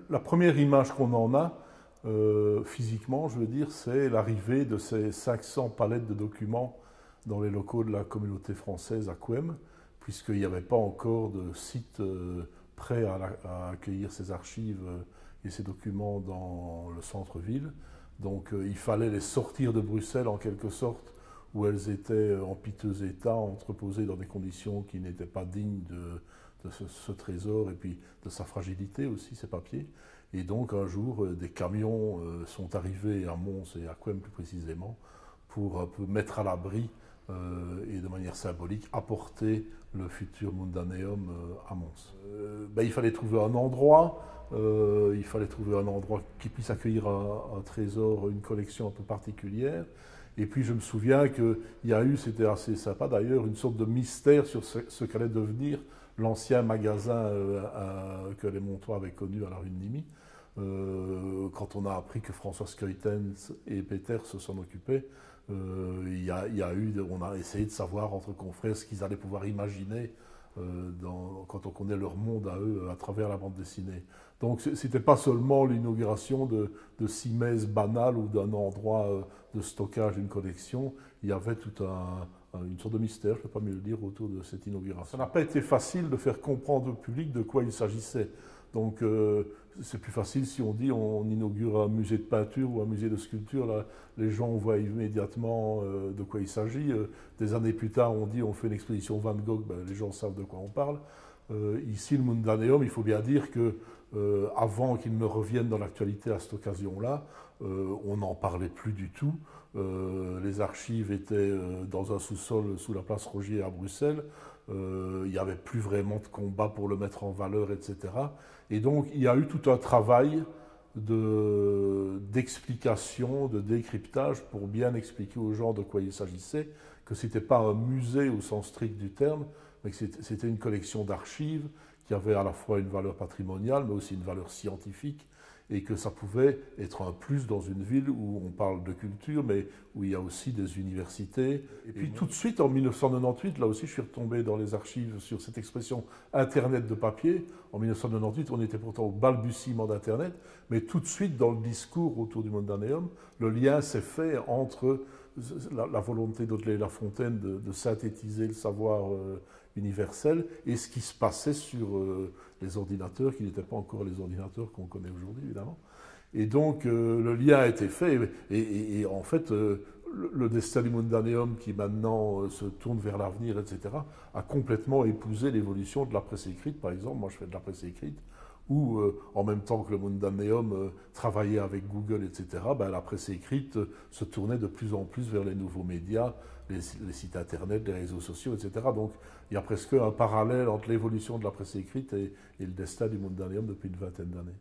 La première image qu'on en a, physiquement, je veux dire, c'est l'arrivée de ces 500 palettes de documents dans les locaux de la communauté française à Couëmes, puisqu'il n'y avait pas encore de site prêt à accueillir ces archives et ces documents dans le centre-ville. Donc il fallait les sortir de Bruxelles en quelque sorte, où elles étaient en piteux état, entreposées dans des conditions qui n'étaient pas dignes de ce trésor et puis de sa fragilité aussi, ces papiers. Et donc un jour, des camions sont arrivés à Mons et à Couëmes plus précisément pour un peu mettre à l'abri et de manière symbolique apporter le futur Mundaneum à Mons. Il fallait trouver un endroit. Il fallait trouver un endroit qui puisse accueillir un trésor, une collection un peu particulière. Et puis je me souviens qu'il y a eu, c'était assez sympa d'ailleurs, une sorte de mystère sur ce qu'allait devenir l'ancien magasin que les Montois avaient connu à la rue de Nimy. Quand on a appris que François Skeutens et Peter s'en occupaient, on a essayé de savoir entre confrères ce qu'ils allaient pouvoir imaginer quand on connaît leur monde à eux à travers la bande dessinée. Donc ce n'était pas seulement l'inauguration de Simèse banale ou d'un endroit de stockage d'une collection, il y avait toute une sorte de mystère, je ne peux pas mieux le dire, autour de cette inauguration. Ça n'a pas été facile de faire comprendre au public de quoi il s'agissait. Donc c'est plus facile si on dit on inaugure un musée de peinture ou un musée de sculpture. Là, les gens voient immédiatement de quoi il s'agit. Des années plus tard, on dit on fait une exposition Van Gogh, les gens savent de quoi on parle. Ici, le Mundaneum, il faut bien dire que avant qu'il ne revienne dans l'actualité à cette occasion-là, on n'en parlait plus du tout. Les archives étaient dans un sous-sol sous la place Rogier à Bruxelles. Il n'y avait plus vraiment de combat pour le mettre en valeur, etc. Et donc, il y a eu tout un travail d'explication, de décryptage pour bien expliquer aux gens de quoi il s'agissait, que ce n'était pas un musée au sens strict du terme, mais que c'était une collection d'archives qui avait à la fois une valeur patrimoniale, mais aussi une valeur scientifique, et que ça pouvait être un plus dans une ville où on parle de culture, mais où il y a aussi des universités. Et puis tout de suite, en 1998, là aussi je suis retombé dans les archives sur cette expression Internet de papier. En 1998, on était pourtant au balbutiement d'Internet, mais tout de suite, dans le discours autour du Mundaneum, le lien s'est fait entre la volonté d'Audley Lafontaine de synthétiser le savoir universel et ce qui se passait sur les ordinateurs, qui n'étaient pas encore les ordinateurs qu'on connaît aujourd'hui, évidemment. Et donc, le lien a été fait. Et en fait, le destin du Mundaneum, qui maintenant se tourne vers l'avenir, etc., a complètement épousé l'évolution de la presse écrite. Par exemple, moi, je fais de la presse écrite, où, en même temps que le Mundaneum travaillait avec Google, etc., la presse écrite se tournait de plus en plus vers les nouveaux médias, les sites internet, les réseaux sociaux, etc. Donc, il y a presque un parallèle entre l'évolution de la presse écrite et le destin du Mundaneum depuis une vingtaine d'années.